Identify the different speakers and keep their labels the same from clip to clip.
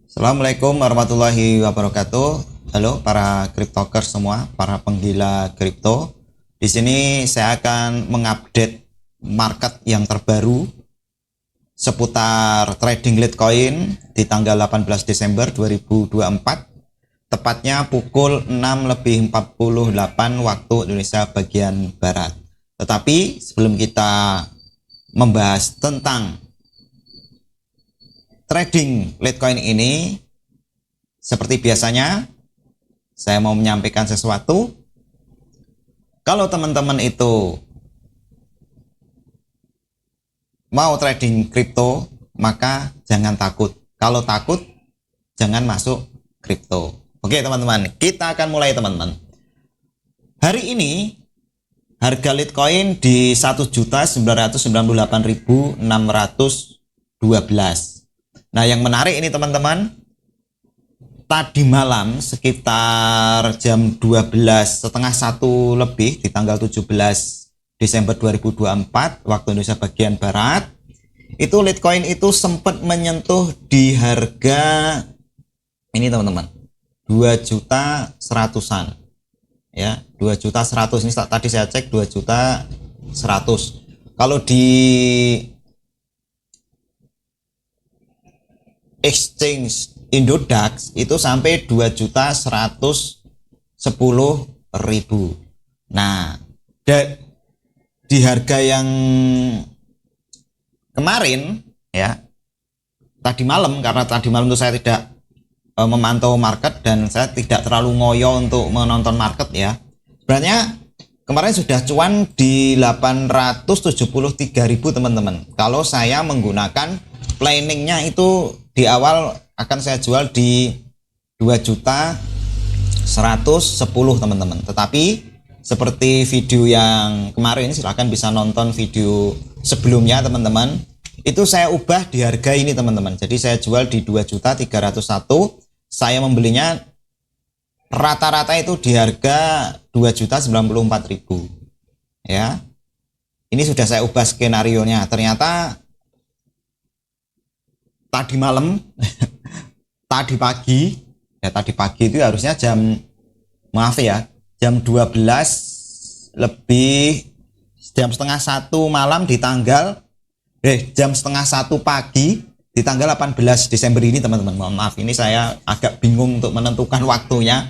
Speaker 1: Assalamualaikum warahmatullahi wabarakatuh. Halo para cryptokers semua, para penggila kripto. Di sini saya akan mengupdate market yang terbaru seputar trading Litecoin di tanggal 18 Desember 2024, tepatnya pukul 6:48 waktu Indonesia bagian barat. Tetapi sebelum kita membahas tentang trading Litecoin ini, seperti biasanya saya mau menyampaikan sesuatu. Kalau teman-teman itu mau trading kripto, maka jangan takut. Kalau takut, jangan masuk kripto. Oke teman-teman, kita akan mulai teman-teman. Hari ini harga Litecoin di 1.998.612. Nah, yang menarik ini teman-teman, tadi malam sekitar jam 12 setengah 1 lebih di tanggal 17 Desember 2024 waktu Indonesia bagian barat, itu Litecoin itu sempat menyentuh di harga ini teman-teman, 2 juta 100-an ya, 2 juta 100. Ini tadi saya cek 2 juta 100. Kalau di exchange Indodax itu sampai 2.110.000. Nah, di harga yang kemarin ya, tadi malam, karena tadi malam itu saya tidak memantau market dan saya tidak terlalu ngoyo untuk menonton market ya. Sebenarnya kemarin sudah cuan di 873.000 teman-teman. Kalau saya menggunakan planningnya itu di awal akan saya jual di 2.110.000 teman-teman. Tetapi seperti video yang kemarin, silahkan bisa nonton video sebelumnya teman-teman, itu saya ubah di harga ini teman-teman. Jadi saya jual di 2.301.000. Saya membelinya rata-rata itu di harga 2.094.000 ya. Ini sudah saya ubah skenario nya. Ternyata tadi malam tadi pagi itu harusnya jam 12 lebih, jam setengah 1 malam di tanggal jam setengah 1 pagi di tanggal 18 Desember ini teman-teman. Mohon maaf, ini saya agak bingung untuk menentukan waktunya.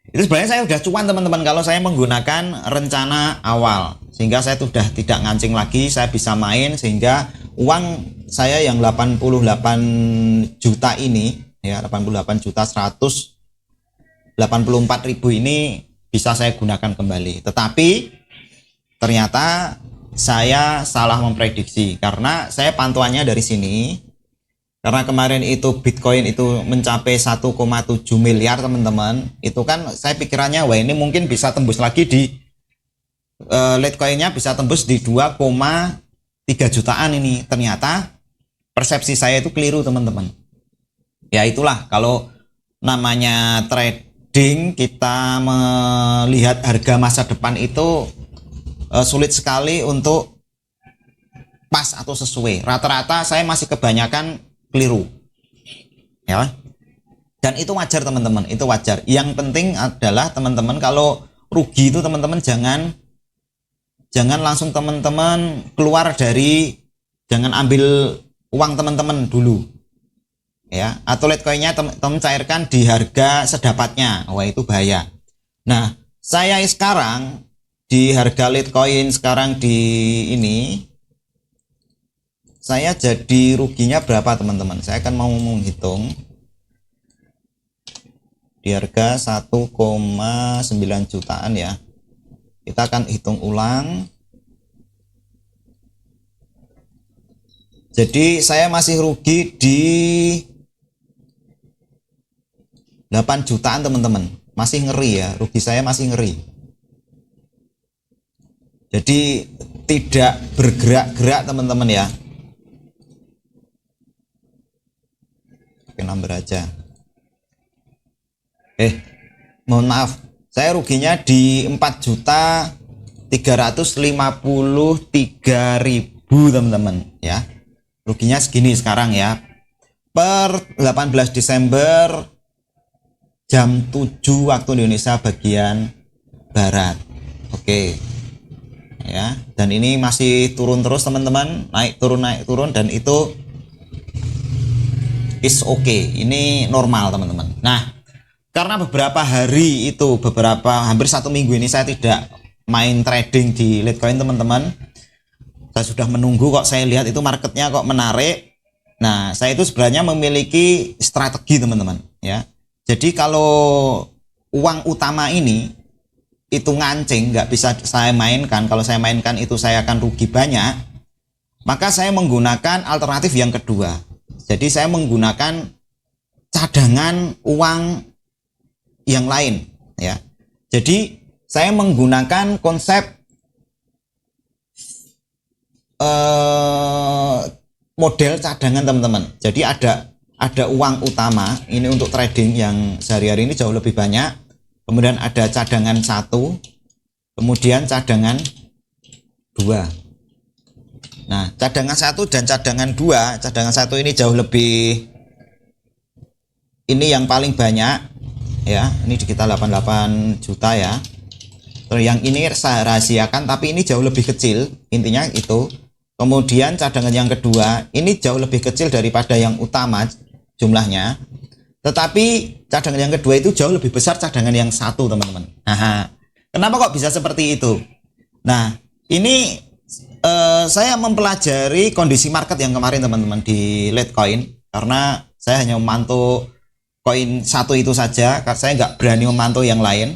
Speaker 1: Itu sebenarnya saya sudah cuan teman-teman kalau saya menggunakan rencana awal, sehingga saya sudah tidak ngancing lagi, saya bisa main, sehingga uang saya yang 88 juta ini ya, 88.184.000 ini bisa saya gunakan kembali. Tetapi ternyata saya salah memprediksi, karena saya pantauannya dari sini. Karena kemarin itu Bitcoin itu mencapai 1,7 miliar teman-teman, itu kan saya pikirannya wah ini mungkin bisa tembus lagi di Litecoinnya bisa tembus di 2,3 jutaan ini. Ternyata persepsi saya itu keliru teman-teman. Ya itulah, kalau namanya trading, kita melihat harga masa depan itu sulit sekali untuk pas atau sesuai. Rata-rata saya masih kebanyakan keliru ya, dan itu wajar teman-teman, itu wajar. Yang penting adalah teman-teman kalau rugi itu teman-teman jangan langsung teman-teman keluar dari, jangan ambil uang teman-teman dulu ya, atau Litecoinnya teman-teman cairkan di harga sedapatnya. Wah, itu bahaya. Nah, saya sekarang di harga Litecoin sekarang di ini, saya jadi ruginya berapa teman-teman. Saya akan mau menghitung di harga 1,9 jutaan ya. Kita akan hitung ulang. Jadi saya masih rugi di 8 jutaan teman-teman. Masih ngeri ya, rugi saya masih ngeri. Jadi tidak bergerak-gerak teman-teman ya. Oke, number aja. Mohon maaf, saya ruginya di 4.353.000 teman-teman ya. Ruginya segini sekarang ya. per 18 Desember jam 7 waktu Indonesia bagian Barat. Oke. Ya, dan ini masih turun terus teman-teman, naik turun dan itu is okay. Ini normal teman-teman. Nah, karena beberapa hari itu, hampir 1 minggu ini saya tidak main trading di Litecoin teman-teman. Saya sudah menunggu, kok saya lihat itu marketnya kok menarik. Nah, saya itu sebenarnya memiliki strategi teman-teman ya. Jadi kalau uang utama ini itu ngancing, nggak bisa saya mainkan. Kalau saya mainkan itu saya akan rugi banyak. Maka saya menggunakan alternatif yang kedua. Jadi saya menggunakan cadangan uang yang lain ya. Jadi saya menggunakan konsep model cadangan teman-teman. Jadi ada uang utama ini untuk trading yang sehari-hari ini jauh lebih banyak. Kemudian ada cadangan 1, kemudian cadangan 2. Nah, cadangan 1 dan cadangan 2, cadangan 1 ini jauh lebih, ini yang paling banyak ya. Ini di kita 88 juta ya. Terus yang ini saya rahasiakan, tapi ini jauh lebih kecil, intinya itu. Kemudian cadangan yang kedua ini jauh lebih kecil daripada yang utama jumlahnya, tetapi cadangan yang kedua itu jauh lebih besar cadangan yang 1 teman-teman. Nah, kenapa kok bisa seperti itu? Nah, ini saya mempelajari kondisi market yang kemarin teman-teman di Litecoin, karena saya hanya memantau koin 1 itu saja, karena saya nggak berani memantau yang lain.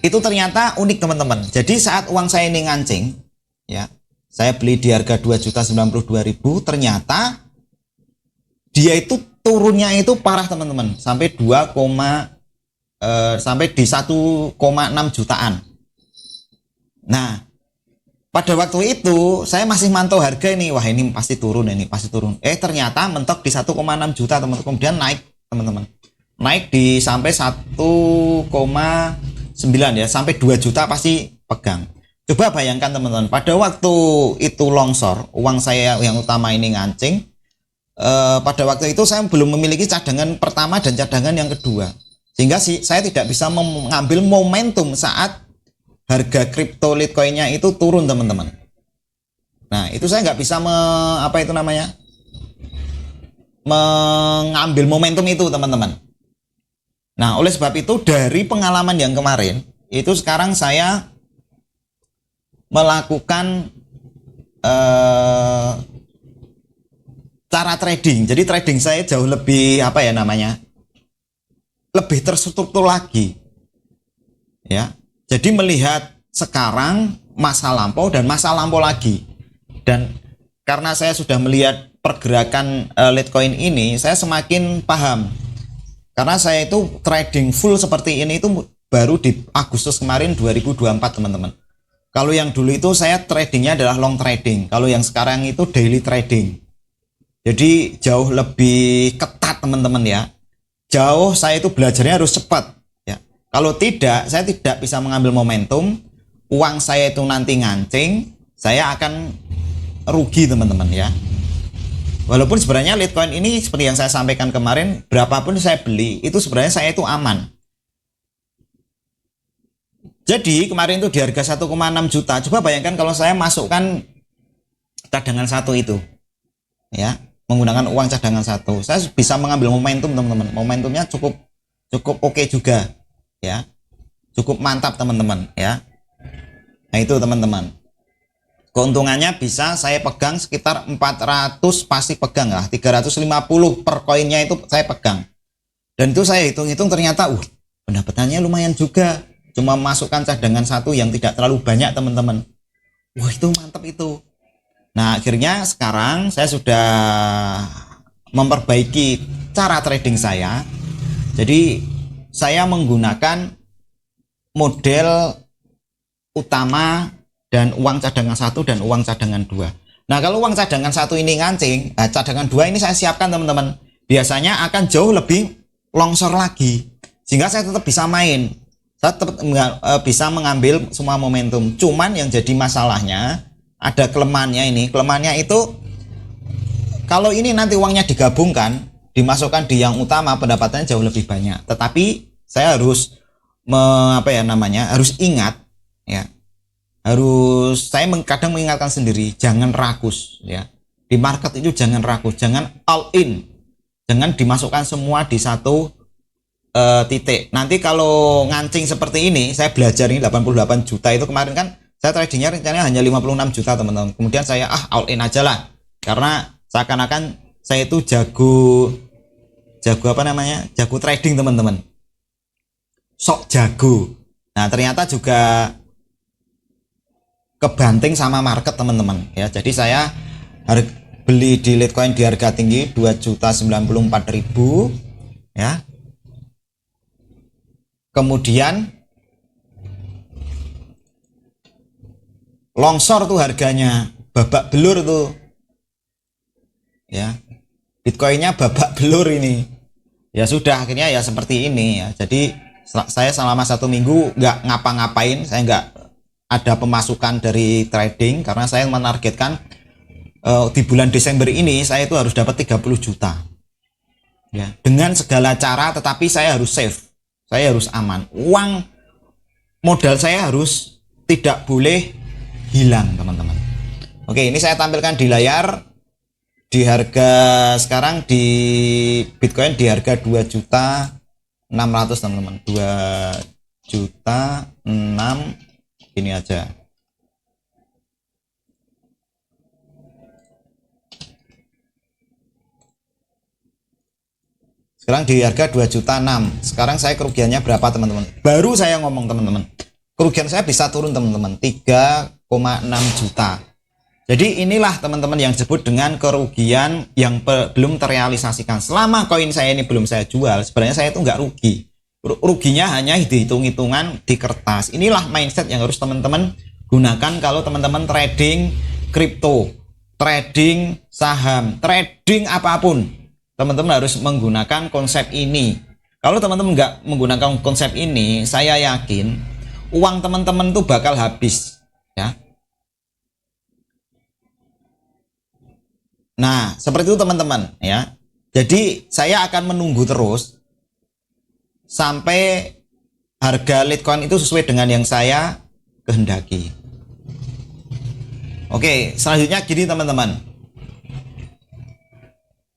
Speaker 1: Itu ternyata unik teman-teman. Jadi saat uang saya ini ngancing ya, saya beli di harga 2.092.000, ternyata dia itu turunnya itu parah teman-teman, sampai sampai di 1,6 jutaan. Nah, pada waktu itu saya masih mantau harga ini, wah ini pasti turun, ini pasti turun. Ternyata mentok di 1,6 juta teman-teman. Kemudian naik teman-teman, naik di sampai 1,9 ya, sampai 2 juta pasti pegang. Coba bayangkan teman-teman, pada waktu itu longsor, uang saya yang utama ini ngancing, pada waktu itu saya belum memiliki cadangan pertama dan cadangan yang kedua, sehingga saya tidak bisa mengambil momentum saat harga kripto Litecoinnya itu turun teman-teman. Nah, itu saya nggak bisa mengambil momentum itu teman-teman. Nah, oleh sebab itu dari pengalaman yang kemarin itu, sekarang saya melakukan cara trading. Jadi trading saya jauh lebih lebih terstruktur lagi ya. Jadi melihat sekarang, masa lampau, dan masa lampau lagi. Dan karena saya sudah melihat pergerakan Litecoin ini, saya semakin paham. Karena saya itu trading full seperti ini itu baru di Agustus kemarin 2024 teman-teman. Kalau yang dulu itu saya tradingnya adalah long trading. Kalau yang sekarang itu daily trading. Jadi jauh lebih ketat teman-teman ya. Jauh saya itu belajarnya harus cepat ya. Kalau tidak, saya tidak bisa mengambil momentum. Uang saya itu nanti ngancing, saya akan rugi teman-teman ya. Walaupun sebenarnya Litecoin ini seperti yang saya sampaikan kemarin, berapapun saya beli itu sebenarnya saya itu aman. Jadi kemarin itu di harga 1,6 juta. Coba bayangkan kalau saya masukkan cadangan 1 itu ya, menggunakan uang cadangan 1, saya bisa mengambil momentum teman-teman. Momentumnya cukup oke juga ya, cukup mantap teman-teman ya. Nah itu teman-teman, keuntungannya bisa saya pegang sekitar 400, pasti pegang lah, 350 per koinnya itu saya pegang. Dan itu saya hitung-hitung ternyata pendapatannya lumayan juga, cuma masukkan cadangan 1 yang tidak terlalu banyak teman-teman. Wah itu mantap itu. Nah akhirnya sekarang saya sudah memperbaiki cara trading saya. Jadi saya menggunakan model utama dan uang cadangan 1 dan uang cadangan 2. Nah kalau uang cadangan 1 ini ngancing, cadangan 2 ini saya siapkan teman-teman, biasanya akan jauh lebih longsor lagi, sehingga saya tetap bisa main, saya tetap bisa mengambil semua momentum. Cuman yang jadi masalahnya ada kelemahannya ini. Kelemahannya itu Kalau ini nanti uangnya digabungkan, dimasukkan di yang utama, pendapatannya jauh lebih banyak. Tetapi saya harus harus ingat ya. Kadang mengingatkan sendiri, jangan rakus ya. Di market itu jangan rakus, jangan all in. Jangan dimasukkan semua di satu titik. Nanti kalau ngancing seperti ini, saya belajar ini 88 juta itu kemarin kan saya tradingnya rencananya hanya 56 juta teman-teman. Kemudian saya all in aja lah. Karena seakan-akan saya itu jago trading teman-teman, sok jago. Nah ternyata juga kebanting sama market teman-teman ya. Jadi saya beli di Litecoin di harga tinggi 2.094.000 ya, kemudian longsor tuh harganya, babak belur tuh ya, Bitcoinnya babak belur ini. Ya sudah, akhirnya ya seperti ini ya. Jadi saya selama 1 minggu nggak ngapa-ngapain, saya nggak ada pemasukan dari trading karena saya menargetkan di bulan Desember ini saya itu harus dapat 30 juta ya, dengan segala cara. Tetapi saya harus save, saya harus aman, uang modal saya harus tidak boleh hilang teman-teman. Oke, ini saya tampilkan di layar. Di harga sekarang di Bitcoin di harga 2.600.000 teman-teman, 2.600.000 ini aja. Sekarang di harga 2.600.000. Sekarang saya kerugiannya berapa teman-teman? Baru saya ngomong teman-teman, kerugian saya bisa turun teman-teman, 3,6 juta. Jadi inilah teman-teman yang disebut dengan kerugian yang belum terrealisasikan. Selama koin saya ini belum saya jual, sebenarnya saya itu nggak rugi. Ruginya hanya dihitung-hitungan di kertas. Inilah mindset yang harus teman-teman gunakan kalau teman-teman trading kripto, trading saham, trading apapun. Teman-teman harus menggunakan konsep ini. Kalau teman-teman nggak menggunakan konsep ini, saya yakin uang teman-teman tuh bakal habis ya. Nah, seperti itu teman-teman ya. Jadi saya akan menunggu terus sampai harga Litecoin itu sesuai dengan yang saya kehendaki. Oke, selanjutnya gini teman-teman.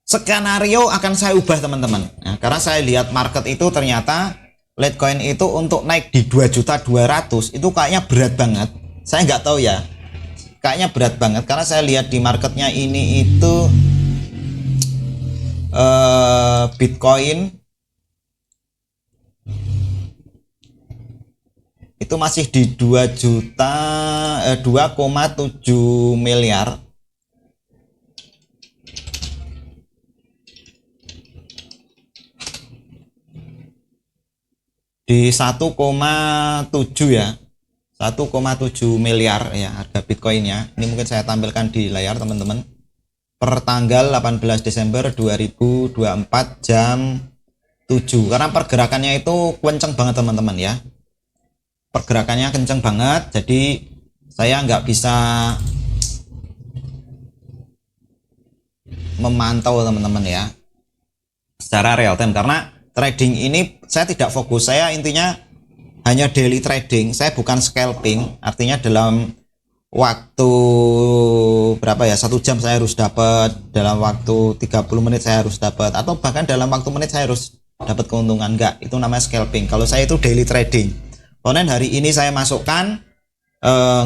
Speaker 1: Skenario akan saya ubah teman-teman. Nah, karena saya lihat market itu ternyata Litecoin itu untuk naik di 2.200.000 itu kayaknya berat banget. Saya nggak tahu ya. Kayaknya berat banget karena saya lihat di marketnya ini itu Bitcoin itu masih di 2,7 miliar. Di 1,7 ya. 1,7 miliar ya harga Bitcoinnya. Ini mungkin saya tampilkan di layar teman-teman. Per tanggal 18 Desember 2024 jam 7. Karena pergerakannya itu kenceng banget teman-teman ya. Pergerakannya kenceng banget. Jadi saya nggak bisa memantau teman-teman ya secara real time. Karena trading ini saya tidak fokus. Saya intinya hanya daily trading, saya bukan scalping. Artinya dalam waktu berapa ya, 1 jam saya harus dapat, dalam waktu 30 menit saya harus dapat, atau bahkan dalam waktu menit saya harus dapat keuntungan. Enggak, itu namanya scalping. Kalau saya itu daily trading. Kemudian hari ini saya masukkan,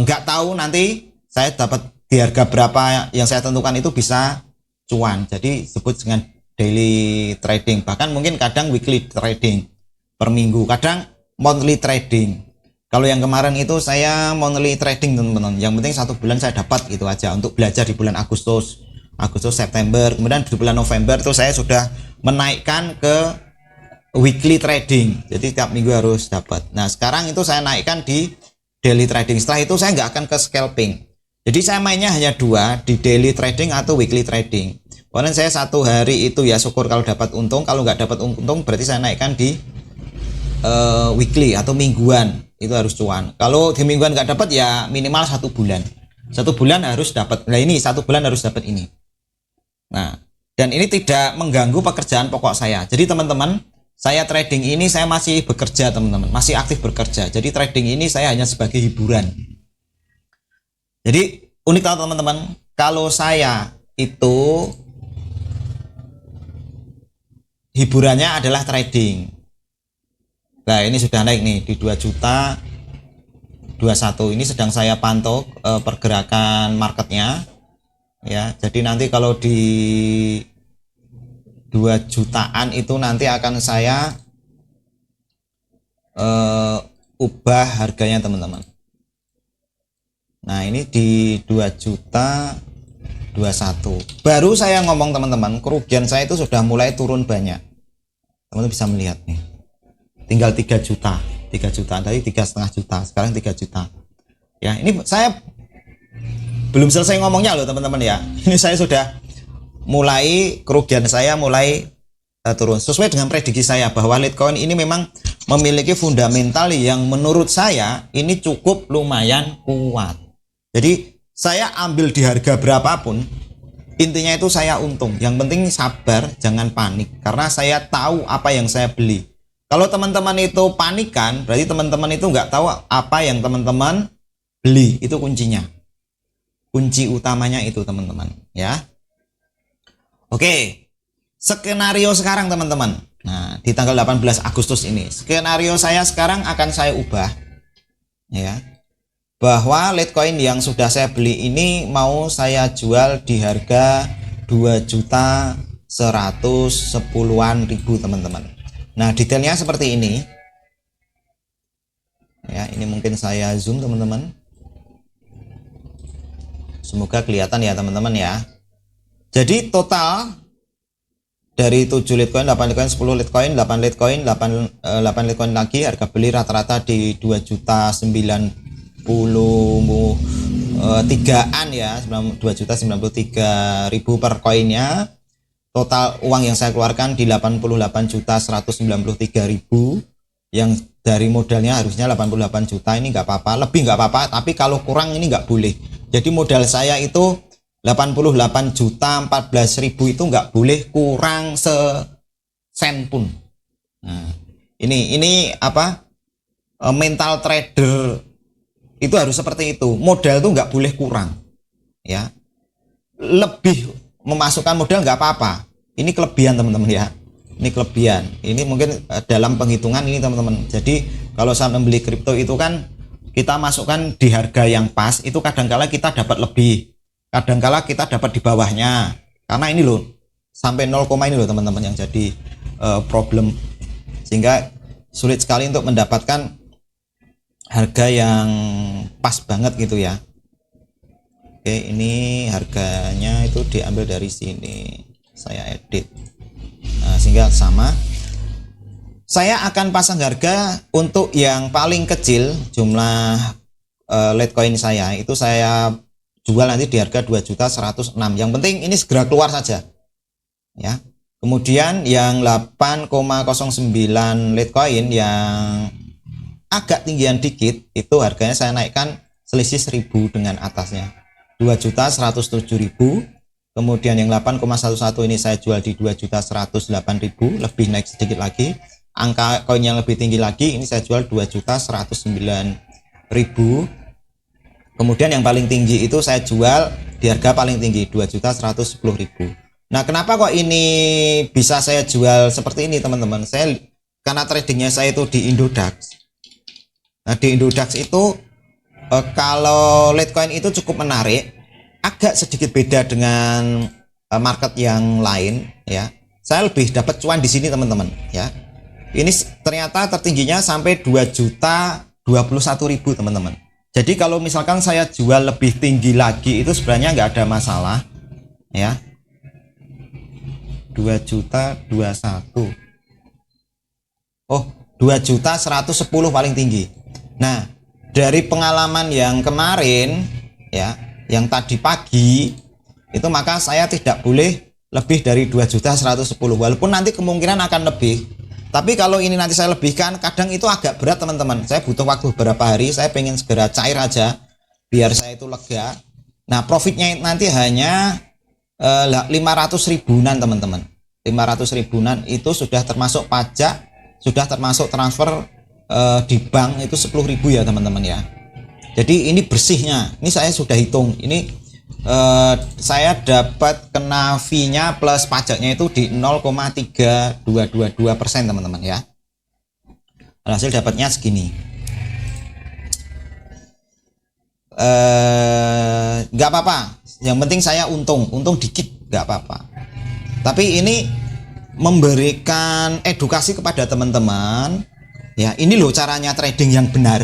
Speaker 1: nggak tahu nanti saya dapat di harga berapa yang saya tentukan itu bisa cuan. Jadi sebut dengan daily trading. Bahkan mungkin kadang weekly trading per minggu, kadang monthly trading. Kalau yang kemarin itu saya monthly trading teman-teman. Yang penting 1 bulan saya dapat gitu aja untuk belajar di bulan Agustus, September. Kemudian di bulan November itu saya sudah menaikkan ke weekly trading. Jadi tiap minggu harus dapat. Nah sekarang itu saya naikkan di daily trading. Setelah itu saya nggak akan ke scalping. Jadi saya mainnya hanya 2, di daily trading atau weekly trading. Kemudian saya 1 hari itu ya syukur kalau dapat untung. Kalau nggak dapat untung berarti saya naikkan di weekly atau mingguan, itu harus cuan. Kalau di mingguan nggak dapat ya minimal 1 bulan. 1 bulan harus dapat. Nah ini 1 bulan harus dapat ini. Nah, dan ini tidak mengganggu pekerjaan pokok saya. Jadi teman-teman, saya trading ini saya masih bekerja teman-teman, masih aktif bekerja. Jadi trading ini saya hanya sebagai hiburan. Jadi unik tahu teman-teman, kalau saya itu hiburannya adalah trading. Nah ini sudah naik nih di 2 juta 21. Ini sedang saya pantau pergerakan marketnya ya. Jadi nanti kalau di 2 jutaan itu nanti akan saya ubah harganya teman-teman. Nah ini di 2 juta 21 baru saya ngomong teman-teman, kerugian saya itu sudah mulai turun banyak. Teman-teman bisa melihat nih, tinggal 3 juta tadi 3,5 juta, sekarang 3 juta ya. Ini saya belum selesai ngomongnya loh teman-teman ya. Ini saya sudah mulai, kerugian saya mulai turun sesuai dengan prediksi saya bahwa Litecoin ini memang memiliki fundamental yang menurut saya ini cukup lumayan kuat. Jadi saya ambil di harga berapapun, intinya itu saya untung. Yang penting sabar, jangan panik, karena saya tahu apa yang saya beli. Kalau teman-teman itu panikan, berarti teman-teman itu nggak tahu apa yang teman-teman beli. Itu kuncinya, kunci utamanya itu teman-teman ya. Oke, skenario sekarang teman-teman. Nah di tanggal 18 Agustus ini skenario saya sekarang akan saya ubah ya, bahwa Litecoin yang sudah saya beli ini mau saya jual di harga 2.110.000 teman-teman. Nah detailnya seperti ini ya. Ini mungkin saya zoom teman-teman, semoga kelihatan ya teman-teman ya. Jadi total dari 7 Litecoin, 8 Litecoin, 10 Litecoin, 8 Litecoin, 8 Litecoin lagi, harga beli rata-rata di 2.093-an ya, 2.093.000 per koinnya. Total uang yang saya keluarkan di 88.193.000, yang dari modalnya harusnya 88 juta. Ini nggak apa-apa, lebih nggak apa-apa, tapi kalau kurang ini nggak boleh. Jadi modal saya itu 88.014.000 itu nggak boleh kurang sen pun. Nah, ini apa, mental trader itu harus seperti itu. Modal itu nggak boleh kurang ya. Lebih memasukkan modal nggak apa-apa, ini kelebihan teman-teman ya. Ini kelebihan, ini mungkin dalam penghitungan ini teman-teman. Jadi kalau saya membeli kripto itu kan kita masukkan di harga yang pas, itu kadangkala kita dapat lebih, kadangkala kita dapat di bawahnya. Karena ini loh sampai 0, ini loh teman-teman yang jadi problem, sehingga sulit sekali untuk mendapatkan harga yang pas banget gitu ya. Oke, ini harganya itu diambil dari sini, saya edit. Nah, sehingga sama. Saya akan pasang harga untuk yang paling kecil jumlah Litecoin saya itu saya jual nanti di harga 2.106.000. Yang penting ini segera keluar saja ya. Kemudian yang 8,09 Litecoin yang agak tinggian dikit itu harganya saya naikkan selisih 1.000 dengan atasnya, 2.107.000. Kemudian yang 8,11 ini saya jual di 2.108.000, lebih naik sedikit lagi. Angka koin yang lebih tinggi lagi ini saya jual 2.109.000. Kemudian yang paling tinggi itu saya jual di harga paling tinggi 2.110.000. Nah kenapa kok ini bisa saya jual seperti ini teman-teman? Saya karena tradingnya saya itu di Indodax. Nah di Indodax itu kalau Litecoin itu cukup menarik, agak sedikit beda dengan market yang lain ya. Saya lebih dapat cuan di sini teman-teman ya. Ini ternyata tertingginya sampai 2.021.000 teman-teman. Jadi kalau misalkan saya jual lebih tinggi lagi itu sebenarnya nggak ada masalah ya. 2.021. Oh, 2.110 paling tinggi. Nah, dari pengalaman yang kemarin ya, yang tadi pagi itu, maka saya tidak boleh lebih dari 2.110, walaupun nanti kemungkinan akan lebih. Tapi kalau ini nanti saya lebihkan, kadang itu agak berat teman-teman. Saya butuh waktu beberapa hari, saya pengen segera cair aja biar saya itu lega. Nah, profitnya nanti hanya 500 ribuan teman-teman. 500 ribuan itu sudah termasuk pajak, sudah termasuk transfer di bank itu 10.000 ya teman-teman ya. Jadi ini bersihnya, ini saya sudah hitung, ini saya dapat kena fee-nya plus pajaknya itu di 0,3222% teman-teman ya. Hasil dapatnya segini. Nggak apa-apa, yang penting saya untung dikit nggak apa-apa. Tapi ini memberikan edukasi kepada teman-teman ya, ini loh caranya trading yang benar.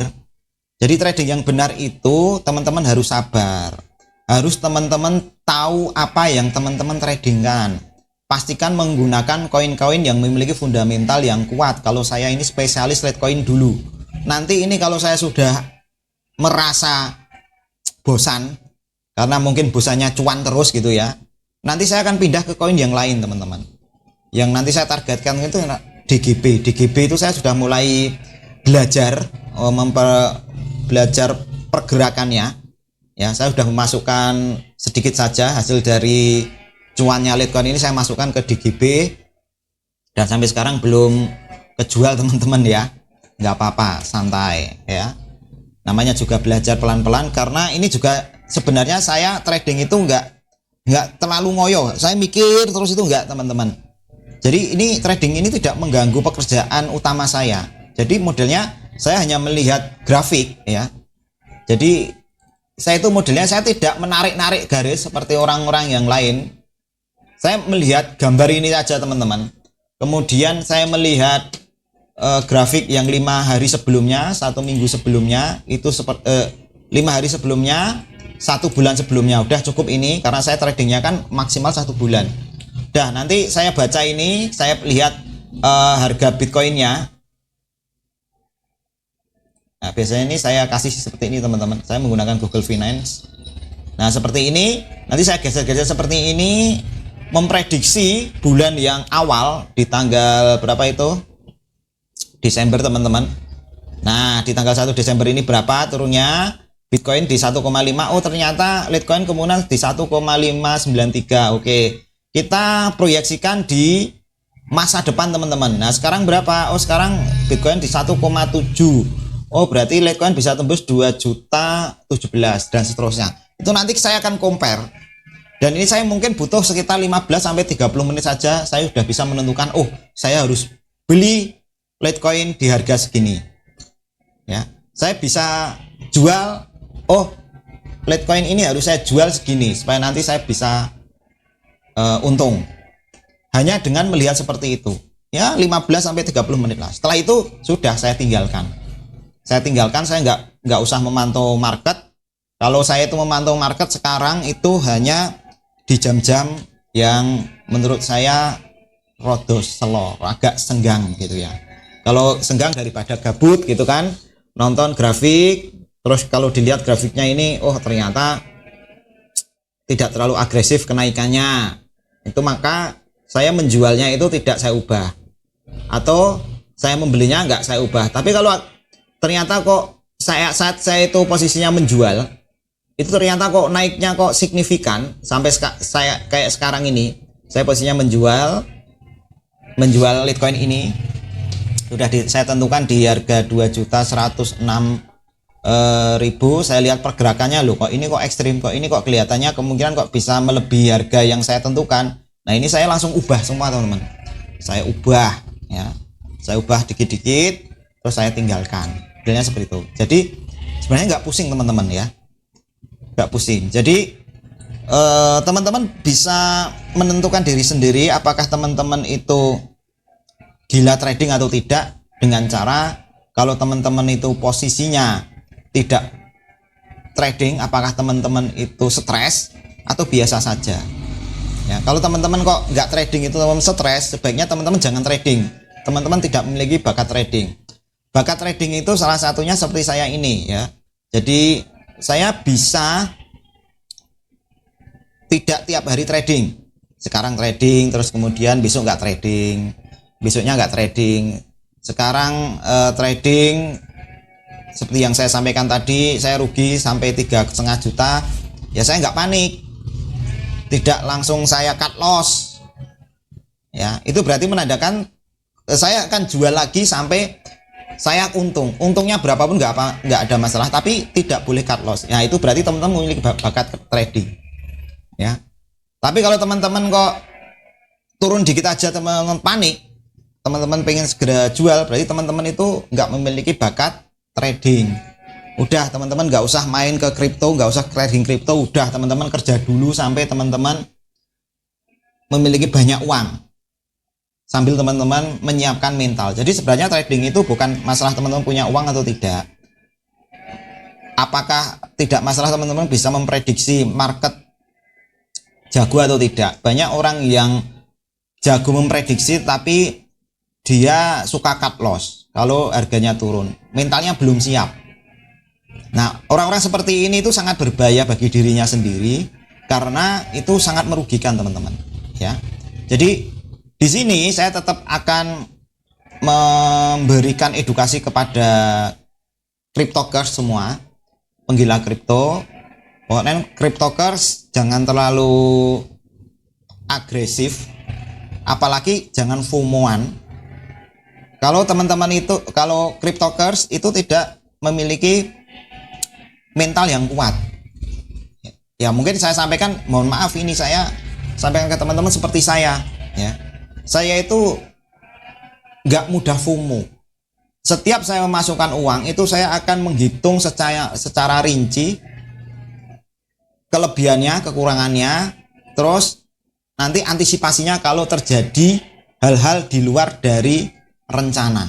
Speaker 1: Jadi trading yang benar itu teman-teman harus sabar, harus teman-teman tahu apa yang teman-teman tradingkan. Pastikan menggunakan koin-koin yang memiliki fundamental yang kuat. Kalau saya ini spesialis Litecoin dulu, nanti ini kalau saya sudah merasa bosan, karena mungkin bosannya cuan terus gitu ya, nanti saya akan pindah ke koin yang lain teman-teman. Yang nanti saya targetkan itu DGB. DGB itu saya sudah mulai belajar belajar pergerakannya ya. Saya sudah memasukkan sedikit saja hasil dari cuannya Litecoin ini, saya masukkan ke DGB dan sampai sekarang belum kejual teman-teman ya. Nggak apa-apa, santai ya, namanya juga belajar pelan-pelan. Karena ini juga sebenarnya saya trading itu nggak terlalu ngoyo, saya mikir terus itu enggak teman-teman. Jadi ini trading ini tidak mengganggu pekerjaan utama saya. Jadi modelnya saya hanya melihat grafik ya. Jadi saya itu modelnya saya tidak menarik-narik garis seperti orang-orang yang lain. Saya melihat gambar ini saja teman-teman. Kemudian saya melihat grafik yang 5 hari sebelumnya, 1 minggu sebelumnya, itu seperti 5 hari sebelumnya, 1 bulan sebelumnya. Udah cukup ini karena saya tradingnya kan maksimal 1 bulan. Udah, nanti saya baca ini, saya lihat harga Bitcoinnya. Nah, biasanya ini saya kasih seperti ini teman-teman. Saya menggunakan Google Finance. Nah, seperti ini. Nanti saya geser-geser seperti ini, memprediksi bulan yang awal di tanggal berapa itu? Desember teman-teman. Nah, di tanggal 1 Desember ini berapa turunnya? Bitcoin di 1,5. Oh, ternyata Litecoin kemudian di 1,593. Oke. Kita proyeksikan di masa depan teman-teman. Nah, sekarang berapa? Oh, sekarang Bitcoin di 1,7. Oh, berarti Litecoin bisa tembus 2.017 dan seterusnya. Itu nanti saya akan compare. Dan ini saya mungkin butuh sekitar 15 sampai 30 menit saja, saya sudah bisa menentukan, oh, saya harus beli Litecoin di harga segini. Ya, saya bisa jual, oh, Litecoin ini harus saya jual segini supaya nanti saya bisa untung. Hanya dengan melihat seperti itu. Ya, 15 sampai 30 menit lah. Setelah itu sudah saya tinggalkan. Saya nggak usah memantau market. Kalau saya itu memantau market sekarang itu hanya di jam-jam yang menurut saya rodos selo, agak senggang gitu ya. Kalau senggang daripada gabut gitu kan, nonton grafik, terus kalau dilihat grafiknya ini, oh ternyata tidak terlalu agresif kenaikannya, itu maka saya menjualnya itu tidak saya ubah, atau saya membelinya nggak saya ubah. Tapi kalau ternyata kok saat saya itu posisinya menjual, itu ternyata kok naiknya kok signifikan sampai saya kayak sekarang ini, saya posisinya menjual Litecoin ini sudah saya tentukan di harga 2.106.000. Saya lihat pergerakannya loh, kok ini kok ekstrim, kok ini kok kelihatannya kemungkinan kok bisa melebihi harga yang saya tentukan. Nah, ini saya langsung ubah semua teman-teman, saya ubah ya, saya ubah dikit-dikit terus saya tinggalkan, modelnya seperti itu. Jadi sebenarnya nggak pusing teman-teman ya, nggak pusing. Jadi teman-teman bisa menentukan diri sendiri apakah teman-teman itu gila trading atau tidak, dengan cara kalau teman-teman itu posisinya tidak trading, apakah teman-teman itu stres atau biasa saja ya. Kalau teman-teman kok nggak trading itu teman-teman stres, sebaiknya teman-teman jangan trading. Teman-teman tidak memiliki bakat trading. Bakat trading itu salah satunya seperti saya ini ya. Jadi saya bisa tidak tiap hari trading. Sekarang trading, terus kemudian besok nggak trading, besoknya nggak trading. Sekarang trading seperti yang saya sampaikan tadi, saya rugi sampai 3,5 juta, ya saya nggak panik. tidak langsung saya cut loss. Ya, itu berarti menandakan saya akan jual lagi sampai saya untung. Untungnya berapapun nggak ada masalah, tapi tidak boleh cut loss. Ya, itu berarti teman-teman memiliki bakat trading. Ya. Tapi kalau teman-teman kok turun dikit aja teman-teman panik, teman-teman pengen segera jual, berarti teman-teman itu nggak memiliki bakat trading. Udah teman-teman nggak usah main ke kripto, nggak usah trading kripto, udah teman-teman kerja dulu sampai teman-teman memiliki banyak uang, sambil teman-teman menyiapkan mental. Jadi sebenarnya trading itu bukan masalah teman-teman punya uang atau tidak. Apakah tidak masalah teman-teman bisa memprediksi market jago atau tidak. Banyak orang yang jago memprediksi tapi dia suka cut loss kalau harganya turun, mentalnya belum siap. Nah, orang-orang seperti ini itu sangat berbahaya bagi dirinya sendiri karena itu sangat merugikan teman-teman, ya. Jadi di sini saya tetap akan memberikan edukasi kepada cryptokers semua, penggila kripto. Pokoknya cryptokers jangan terlalu agresif, apalagi jangan FOMO-an. Kalau teman-teman itu, kalau cryptokers itu tidak memiliki mental yang kuat, ya mungkin saya sampaikan, mohon maaf ini saya sampaikan ke teman-teman seperti saya, ya. Saya itu nggak mudah FOMO. Setiap saya memasukkan uang itu saya akan menghitung secara rinci kelebihannya, kekurangannya, terus nanti antisipasinya kalau terjadi hal-hal di luar dari rencana.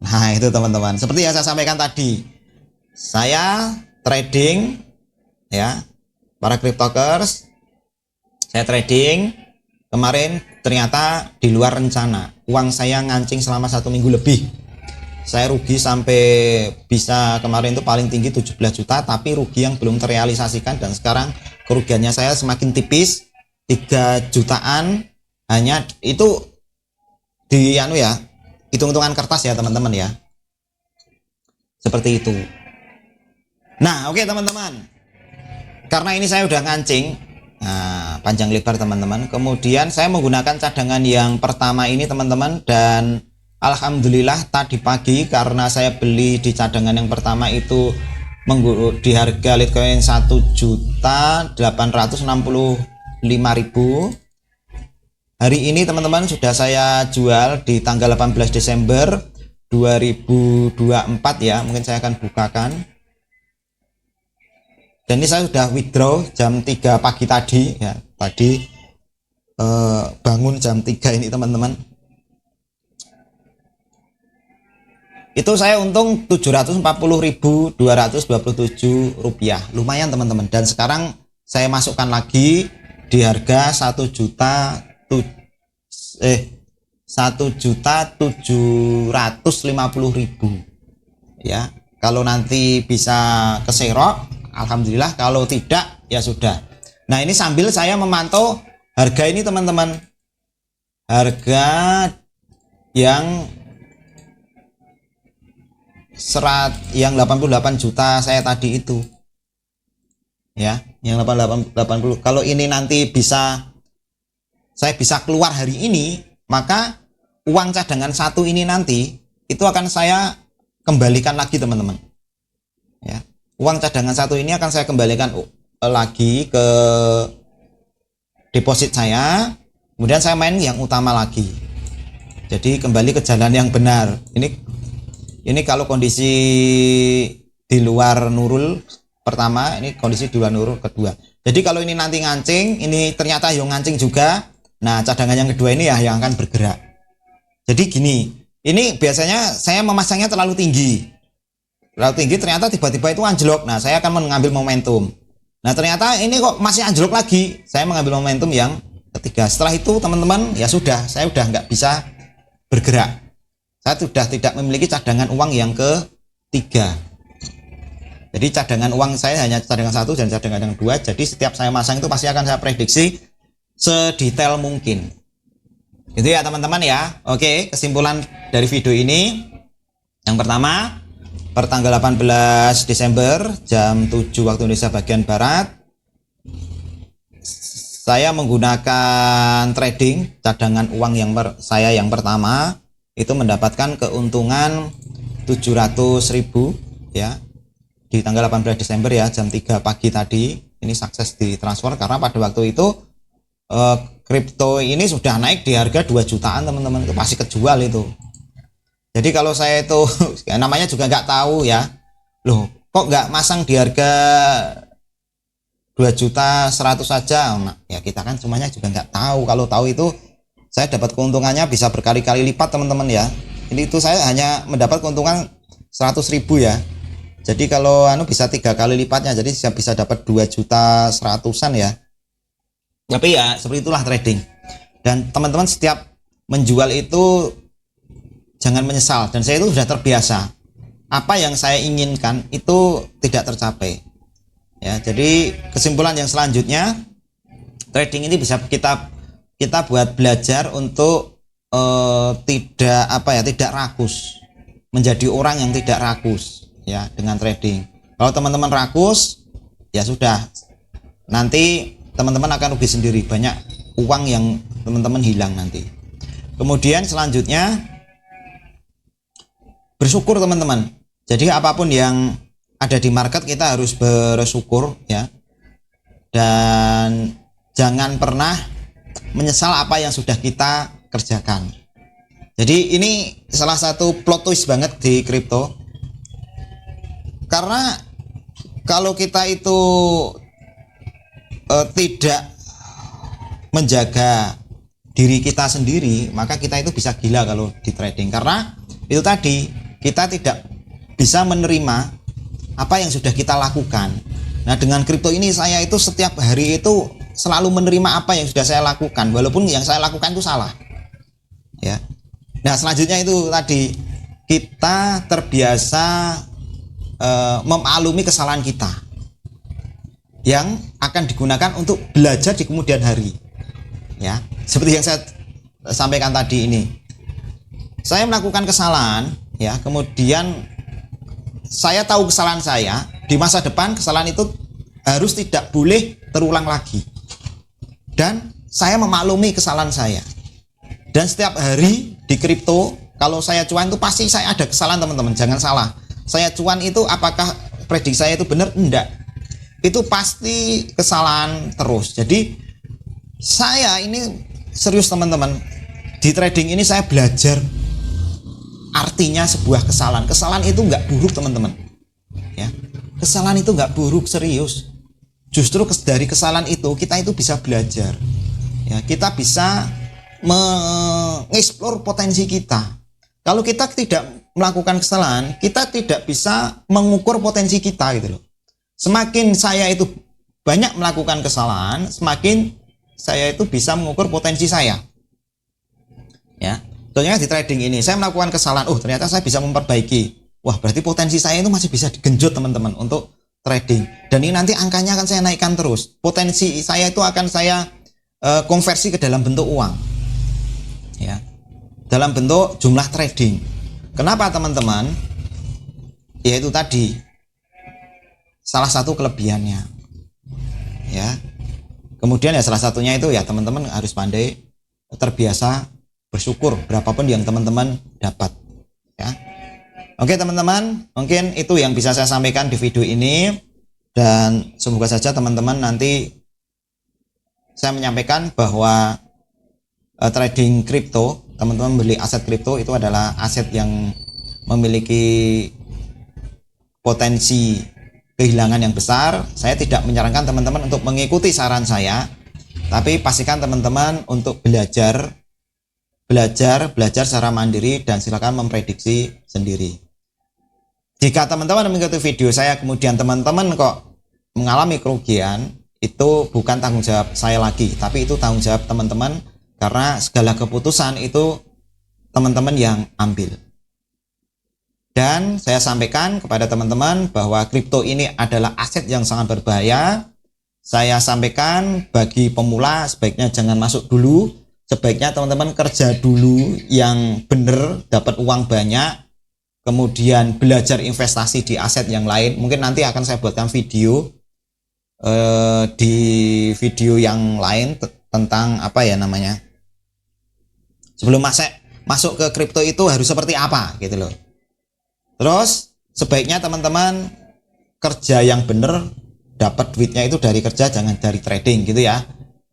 Speaker 1: Nah itu teman-teman, seperti yang saya sampaikan tadi, saya trading, ya, para cryptokers, saya trading kemarin ternyata di luar rencana, uang saya ngancing selama 1 minggu lebih, saya rugi sampai bisa kemarin itu paling tinggi 17 juta, tapi rugi yang belum terrealisasikan, dan sekarang kerugiannya saya semakin tipis, 3 jutaan hanya itu di ya, hitung-hitungan kertas ya teman-teman ya, seperti itu. Nah oke teman-teman, karena ini saya udah ngancing panjang lebar teman-teman, kemudian saya menggunakan cadangan yang pertama ini teman-teman, dan alhamdulillah tadi pagi karena saya beli di cadangan yang pertama itu di harga Litecoin 1.865.000, hari ini teman-teman sudah saya jual di tanggal 18 Desember 2024 ya, mungkin saya akan bukakan. Dan ini saya sudah withdraw jam 3 pagi tadi ya, tadi bangun jam 3 ini teman-teman. Itu saya untung 740.227 rupiah, lumayan teman-teman. Dan sekarang saya masukkan lagi di harga 1.750.000 ya. Kalau nanti bisa keserok alhamdulillah, kalau tidak ya sudah. Nah ini sambil saya memantau harga ini teman-teman, harga yang 88 juta saya tadi itu ya, yang 80. Kalau ini nanti saya bisa keluar hari ini, maka uang cadangan satu ini nanti itu akan saya kembalikan lagi teman-teman ya. Uang cadangan satu ini akan saya kembalikan lagi ke deposit saya, kemudian saya main yang utama lagi, jadi kembali ke jalan yang benar. Ini kalau kondisi di luar nurul pertama, ini kondisi di luar nurul kedua. Jadi kalau ini nanti ngancing, ini ternyata yang ngancing juga, nah cadangan yang kedua ini ya yang akan bergerak. Jadi gini, ini biasanya saya memasangnya terlalu tinggi, ternyata tiba-tiba itu anjlok. Nah saya akan mengambil momentum. Nah ternyata ini kok masih anjlok lagi, saya mengambil momentum yang ketiga. Setelah itu teman-teman ya sudah, saya udah nggak bisa bergerak, saya sudah tidak memiliki cadangan uang yang ketiga. Jadi cadangan uang saya hanya cadangan satu dan cadangan yang dua. Jadi setiap saya masang itu pasti akan saya prediksi sedetail mungkin. Itu ya teman-teman ya. Oke, kesimpulan dari video ini, yang pertama, pertanggal 18 Desember jam 7 waktu Indonesia bagian Barat, saya menggunakan trading cadangan uang saya yang pertama itu mendapatkan keuntungan 700.000 ya di tanggal 18 Desember ya, jam 3 pagi tadi. Ini sukses di transfer karena pada waktu itu kripto ini sudah naik di harga 2 jutaan teman-teman, itu pasti kejual itu. Jadi kalau saya itu namanya juga nggak tahu ya, loh kok nggak masang di harga 2.100.000 saja. Nah, ya kita kan semuanya juga nggak tahu. Kalau tahu itu saya dapat keuntungannya bisa berkali-kali lipat teman-teman ya. Ini itu saya hanya mendapat keuntungan 100.000 ya. Jadi kalau bisa 3 kali lipatnya, jadi saya bisa dapat 2.100.000-an ya. Tapi ya seperti itulah trading. Dan teman-teman setiap menjual itu jangan menyesal. Dan saya itu sudah terbiasa. Apa yang saya inginkan itu tidak tercapai. Ya, jadi kesimpulan yang selanjutnya, trading ini bisa kita buat belajar untuk tidak rakus, menjadi orang yang tidak rakus ya dengan trading. Kalau teman-teman rakus, ya sudah, nanti teman-teman akan rugi sendiri, banyak uang yang teman-teman hilang nanti. Kemudian selanjutnya bersyukur teman-teman. Jadi apapun yang ada di market kita harus bersyukur ya, dan jangan pernah menyesal apa yang sudah kita kerjakan. Jadi ini salah satu plot twist banget di kripto, karena kalau kita itu tidak menjaga diri kita sendiri, maka kita itu bisa gila kalau di trading. Karena itu tadi, kita tidak bisa menerima apa yang sudah kita lakukan. Nah dengan kripto ini saya itu setiap hari itu selalu menerima apa yang sudah saya lakukan, walaupun yang saya lakukan itu salah ya. Nah selanjutnya itu tadi, kita terbiasa memaklumi kesalahan kita yang akan digunakan untuk belajar di kemudian hari ya. Seperti yang saya sampaikan tadi ini, saya melakukan kesalahan ya, kemudian saya tahu kesalahan saya, di masa depan kesalahan itu harus tidak boleh terulang lagi. Dan saya memaklumi kesalahan saya. Dan setiap hari di kripto, kalau saya cuan itu pasti saya ada kesalahan teman-teman, jangan salah. Saya cuan itu apakah prediksi saya itu benar? Enggak. Itu pasti kesalahan terus. Jadi saya ini serius teman-teman, di trading ini saya belajar artinya sebuah kesalahan. Kesalahan itu nggak buruk teman-teman ya. Kesalahan itu nggak buruk, serius. Justru dari kesalahan itu kita itu bisa belajar ya, kita bisa mengeksplor potensi kita. Kalau kita tidak melakukan kesalahan, kita tidak bisa mengukur potensi kita gitu loh. Semakin saya itu banyak melakukan kesalahan, semakin saya itu bisa mengukur potensi saya ya. Contohnya di trading ini, saya melakukan kesalahan, ternyata saya bisa memperbaiki. Wah, berarti potensi saya itu masih bisa digenjot teman-teman untuk trading. Dan ini nanti angkanya akan saya naikkan terus. Potensi saya itu akan saya konversi ke dalam bentuk uang. Ya. Dalam bentuk jumlah trading. Kenapa teman-teman? Yaitu tadi, salah satu kelebihannya. Ya. Kemudian ya salah satunya itu ya teman-teman harus pandai terbiasa bersyukur berapapun yang teman-teman dapat ya. Oke teman-teman, mungkin itu yang bisa saya sampaikan di video ini, dan semoga saja teman-teman nanti saya menyampaikan bahwa trading kripto, teman-teman beli aset kripto itu adalah aset yang memiliki potensi kehilangan yang besar. Saya tidak menyarankan teman-teman untuk mengikuti saran saya, tapi pastikan teman-teman untuk belajar secara mandiri dan silakan memprediksi sendiri. Jika teman-teman mengikuti video saya kemudian teman-teman kok mengalami kerugian, itu bukan tanggung jawab saya lagi, tapi itu tanggung jawab teman-teman, karena segala keputusan itu teman-teman yang ambil. Dan saya sampaikan kepada teman-teman bahwa kripto ini adalah aset yang sangat berbahaya. Saya sampaikan bagi pemula sebaiknya jangan masuk dulu. Sebaiknya teman-teman kerja dulu yang benar, dapat uang banyak, kemudian belajar investasi di aset yang lain. Mungkin nanti akan saya buatkan video di video yang lain tentang apa ya namanya, sebelum masuk ke kripto itu harus seperti apa gitu loh. Terus sebaiknya teman-teman kerja yang bener, dapat duitnya itu dari kerja, jangan dari trading gitu ya.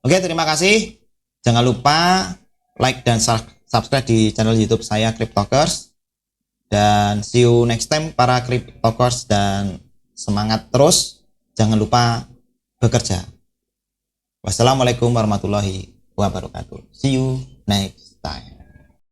Speaker 1: Oke, terima kasih. Jangan lupa like dan subscribe di channel YouTube saya Cryptokers. Dan see you next time para Cryptokers, dan semangat terus. Jangan lupa bekerja. Wassalamualaikum warahmatullahi wabarakatuh. See you next time.